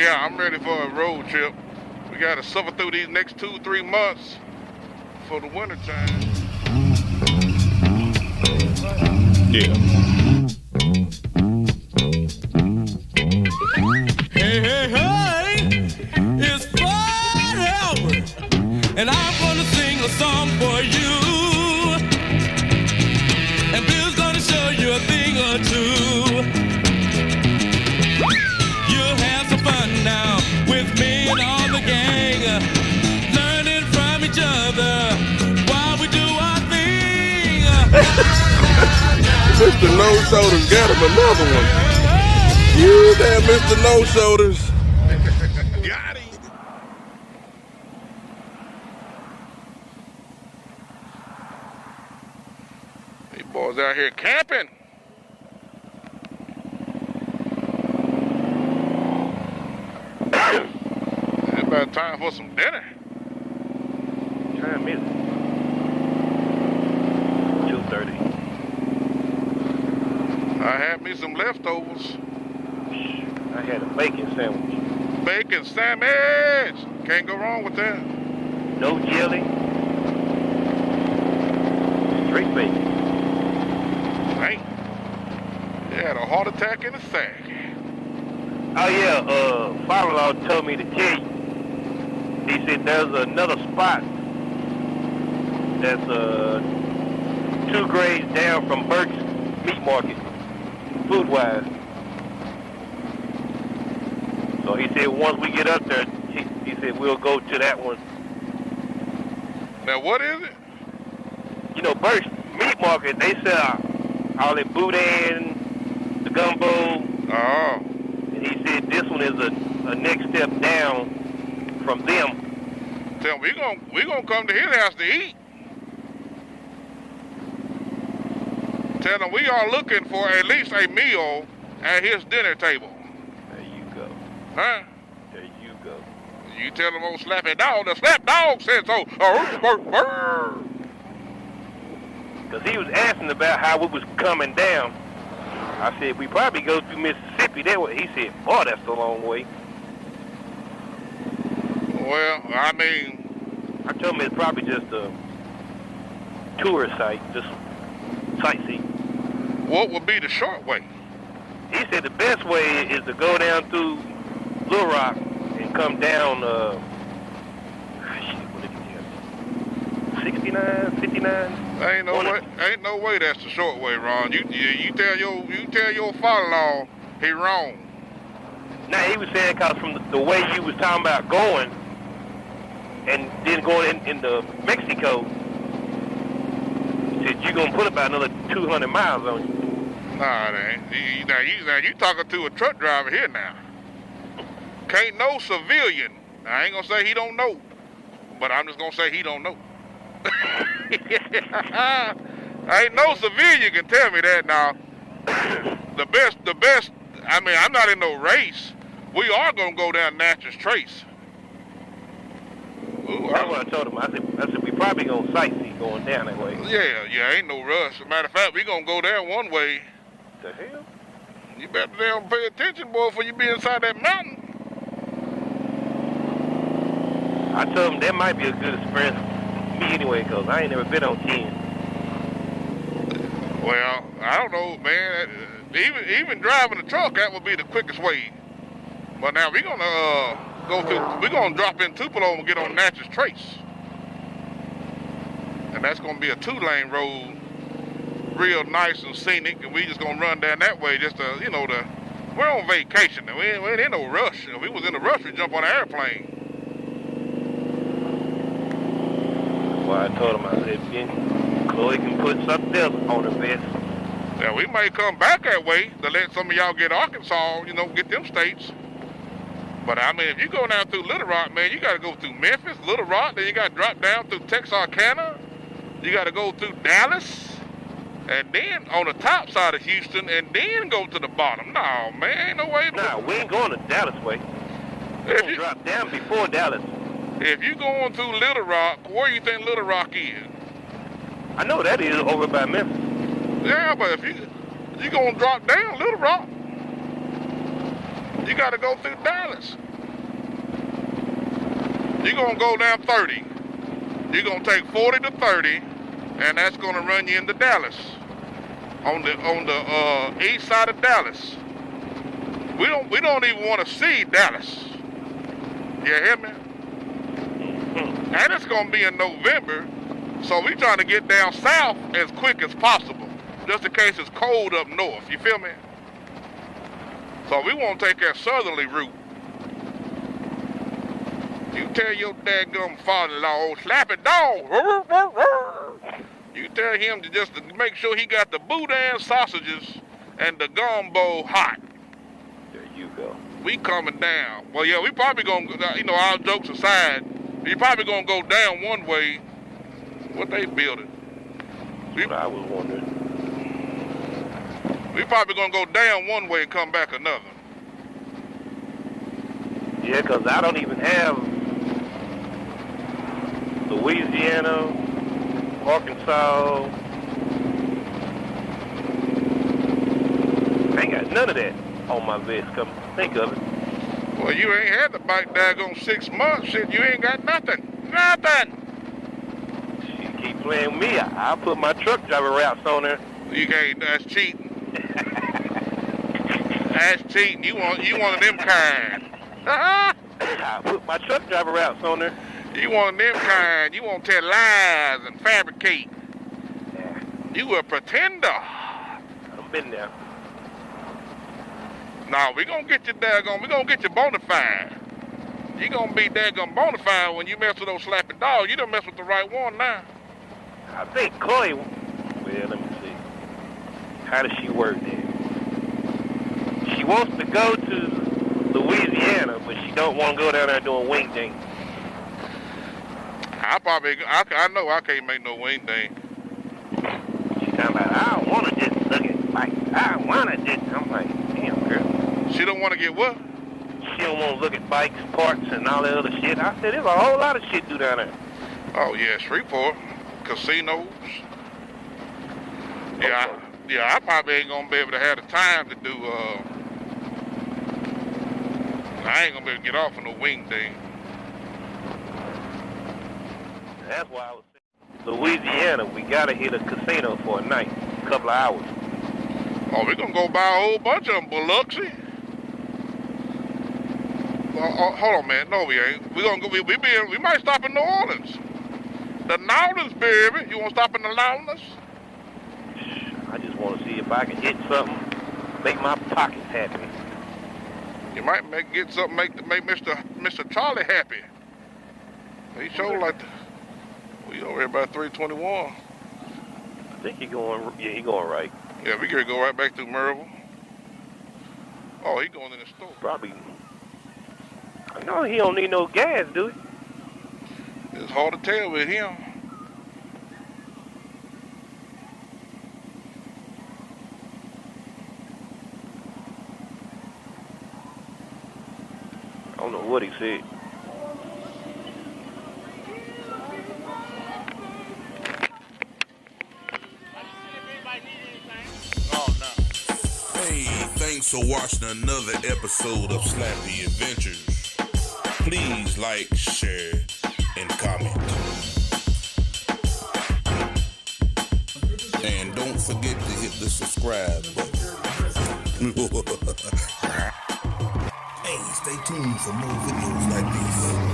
Yeah, I'm ready for a road trip. We got to suffer through these next 2-3 months for the winter time. Yeah. Hey, hey, hey, it's forever, and I'm gonna sing a song for you, and Bill's gonna show you a thing or two. You'll have some fun now with me and all the gang, learning from each other while we do our thing. Mr. No Shoulders got him another one. You there, Mr. No Shoulders. Got him. These boys out here camping. It's about time for some dinner. Time is 2:30. I had me some leftovers. I had a bacon sandwich. Bacon sandwich. Can't go wrong with that. No jelly. Straight bacon. Right. You had a heart attack in a sack. Oh yeah, father-in-law told me to tell you. He said there's another spot that's 2 grades down from Burke's Meat Market, food-wise. So he said once we get up there, he said we'll go to that one. Now what is it? You know, Burke's Meat Market, they sell all that boudin, the gumbo. Oh. And he said this one is a next step down from them. Tell him we gonna come to his house to eat. Tell him we are looking for at least a meal at his dinner table. There you go. Huh? There you go. You tell him old slappy dog, the slap dog said so. Because he was asking about how we was coming down. I said, we probably go through Mississippi that way. He said, boy, that's a long way. Well, I mean... I told him it's probably just a tourist site, just sightseeing. What would be the short way? He said the best way is to go down through Little Rock and come down, what did he tell me? 69, 59? Ain't no way that's the short way, Ron. You tell your father-in-law he wrong. Now he was saying because from the way you was talking about going and then going into Mexico, he said you're gonna put about another 200 miles on you. Nah, it ain't. Now you talking to a truck driver here now. Can't no civilian. I ain't gonna say he don't know, but I'm just gonna say he don't know. Ain't no civilian can tell me that now. The best, I mean, I'm not in no race. We are gonna go down Natchez Trace. Ooh, that's what I told him. I said we probably gonna sightsee going down that way. Yeah, ain't no rush. As a matter of fact, we gonna go down one way. The hell? You better damn pay attention, boy, before you be inside that mountain. I told him that might be a good experience for me anyway, because I ain't never been on 10. Well, I don't know, man. Even driving a truck, that would be the quickest way. But now we're gonna we're gonna drop in Tupelo and get on Natchez Trace. And that's gonna be a 2-lane road, real nice and scenic, and we just gonna run down that way just to, we're on vacation. We ain't in no rush. If we was in a rush, we'd jump on an airplane. Well, I told him, I said, Chloe can put something else on her vest. Yeah, we may come back that way to let some of y'all get Arkansas, get them states. But I mean, if you go down through Little Rock, man, you got to go through Memphis, Little Rock, then you got to drop down through Texarkana. You got to go through Dallas, and then on the top side of Houston, and then go to the bottom. No, man, ain't no way. Nah, we ain't going to Dallas way. We're going to drop down before Dallas. If you going through Little Rock, where you think Little Rock is? I know that is over by Memphis. Yeah, but if you going to drop down Little Rock, you got to go through Dallas. You're gonna go down 30. You're gonna take 40 to 30, and that's gonna run you into Dallas. On the east side of Dallas. We don't even want to see Dallas. You hear me? And it's gonna be in November, so we trying to get down south as quick as possible, just in case it's cold up north. You feel me? So we want to take that southerly route. You tell your dadgum father-in-law, old lappydog, you tell him to make sure he got the boudin sausages and the gumbo hot. There you go. We coming down. Well, yeah, we probably gonna, all jokes aside, we probably gonna go down one way. What they building? I was wondering. We probably gonna go down one way and come back another. Yeah, 'cause I don't even have Louisiana, Arkansas. I ain't got none of that on my vest, come think of it. Well, you ain't had the bike daggone 6 months. Shit, you ain't got nothing. Nothing. She keep playing with me. I'll put my truck driver routes on her. You can't. That's cheating. That's cheating. You one of them kind. I'll put my truck driver routes on her. You one of them kind. You want to tell lies and fabricate. Yeah. You a pretender. I've been there. Nah, we gonna get you daggone. We gonna get you bona fide. You gonna be daggone bona fide when you mess with those slapping dogs. You done mess with the right one now. I think Chloe. Well, let me see. How does she work that? She wants to go to Louisiana, but she don't want to go down there doing wing ding. I know I can't make no wing ding. She's talking about, I don't want to just look at bikes. I want to just, I'm like, damn, girl. She don't want to get what? She don't want to look at bikes, parts, and all that other shit. I said, there's a whole lot of shit to do down there. Oh, yeah, Shreveport. Casinos. Yeah, I probably ain't going to be able to have the time to do, I ain't going to be able to get off on no wing ding. That's why I was saying, Louisiana, we got to hit a casino for a night, a couple of hours. Oh, we're going to go buy a whole bunch of them, Biloxi. Hold on, man. No, we ain't. We're going to go, we might stop in New Orleans. The Nowlands, baby. You want to stop in the Nowlands? I just want to see if I can hit something, make my pockets happy. You might get something make Mr. Charlie happy. He sure like we over here by 321. I think he going right. Yeah, we could go right back through Merville. Oh, he going in the store. Probably. I know he don't need no gas, do he? It's hard to tell with him. I don't know what he said. Hey, thanks for watching another episode of Slappy Adventures. Please like, share, and comment. And don't forget to hit the subscribe button. Hey, stay tuned for more videos like these.